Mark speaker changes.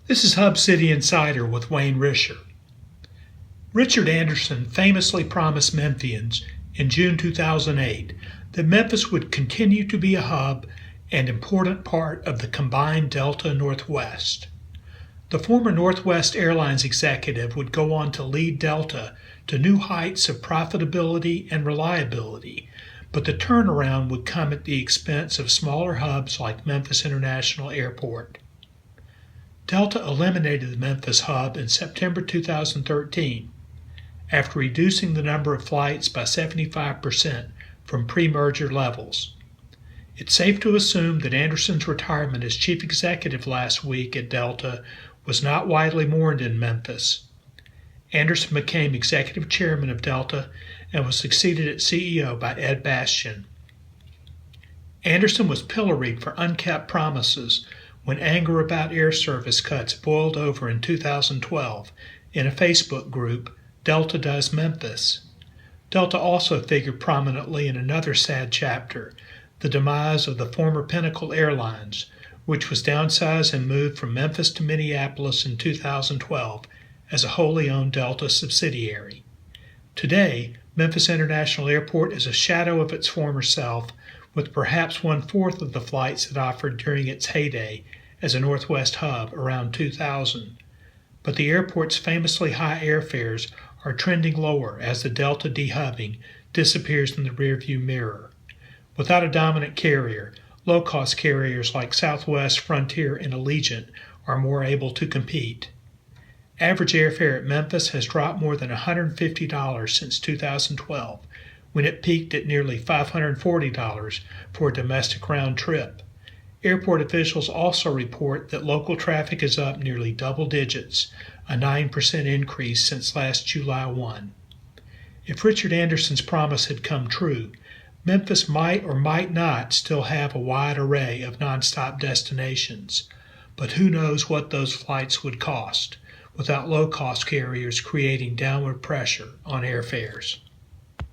Speaker 1: This is Hub City Insider with Wayne Risher. Richard Anderson famously promised Memphians in June 2008 that Memphis would continue to be a hub and important part of the combined Delta Northwest. The former Northwest Airlines executive would go on to lead Delta to new heights of profitability and reliability, but the turnaround would come at the expense of smaller hubs like Memphis International Airport. Delta eliminated the Memphis hub in September 2013 after reducing the number of flights by 75% from pre-merger levels. It's safe to assume that Anderson's retirement as chief executive last week at Delta was not widely mourned in Memphis. Anderson became executive chairman of Delta and was succeeded as CEO by Ed Bastian. Anderson was pilloried for unkept promises when anger about air service cuts boiled over in 2012 in a Facebook group, Delta Does Memphis. Delta also figured prominently in another sad chapter, the demise of the former Pinnacle Airlines, which was downsized and moved from Memphis to Minneapolis in 2012 as a wholly owned Delta subsidiary. Today, Memphis International Airport is a shadow of its former self, with perhaps one-fourth of the flights it offered during its heyday as a Northwest hub around 2000. But the airport's famously high airfares are trending lower as the Delta dehubbing disappears in the rearview mirror. Without a dominant carrier, low-cost carriers like Southwest, Frontier, and Allegiant are more able to compete. Average airfare at Memphis has dropped more than $150 since 2012, when it peaked at nearly $540 for a domestic round trip. Airport officials also report that local traffic is up nearly double digits, a 9% increase since last July 1. If Richard Anderson's promise had come true, Memphis might or might not still have a wide array of nonstop destinations, but who knows what those flights would cost, without low-cost carriers creating downward pressure on airfares.